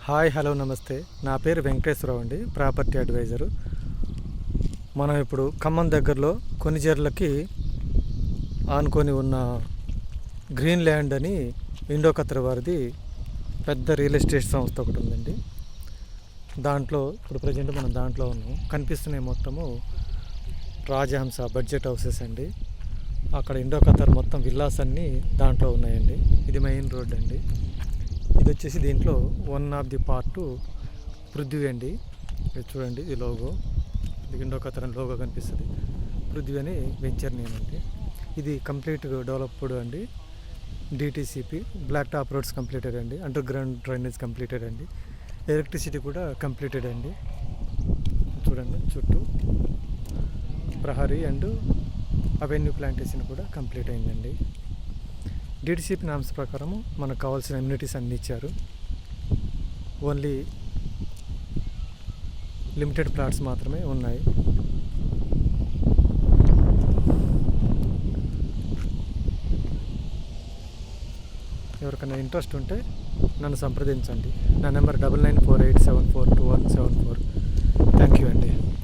Hi hello నమస్తే. నా పేరు వెంకటేశ్వరరావు అండి, ప్రాపర్టీ అడ్వైజరు. మనం ఇప్పుడు ఖమ్మం దగ్గరలో కొనిజర్లకి ఆనుకొని ఉన్న గ్రీన్ ల్యాండ్ అని ఇండో ఖత్తర్ వారిది పెద్ద రియల్ ఎస్టేట్ సంస్థ ఒకటి ఉందండి. దాంట్లో ఇప్పుడు ప్రజెంట్ మనం దాంట్లో ఉన్నాం. కనిపిస్తున్నాయి మొత్తము రాజహంస బడ్జెట్ హౌసెస్ అండి. అక్కడ ఇండో ఖత్తర్ మొత్తం విల్లాస్ అన్నీ దాంట్లో ఉన్నాయండి. ఇది మెయిన్ రోడ్ అండి. ఇది వచ్చేసి దీంట్లో one of the part Prithvi అండి. ఇది చూడండి, ఇది లోగో, ఇది ఇండో ఖత్తర్ అని లోగో కనిపిస్తుంది. పృథ్వీ అని వెంచర్ నేమ్ అండి. ఇది కంప్లీట్ డెవలప్డ్ అండి. DTCP black top roads completed అండి. అండర్ గ్రౌండ్ డ్రైనేజ్ కంప్లీటెడ్ అండి. ఎలక్ట్రిసిటీ కూడా కంప్లీటెడ్ అండి. చూడండి, చుట్టూ ప్రహరీ అండ్ అవెన్యూ ప్లాంటేషన్ కూడా కంప్లీట్ అయిందండి. డిటిసిపి నామ్స్ ప్రకారము మనకు కావాల్సిన అమ్యూనిటీస్ అన్నీ ఇచ్చారు. ఓన్లీ లిమిటెడ్ ప్లాట్స్ మాత్రమే ఉన్నాయి. ఎవరికైనా ఇంట్రెస్ట్ ఉంటే నన్ను సంప్రదించండి. నా నెంబర్ 9948742174. థ్యాంక్ యూ అండి.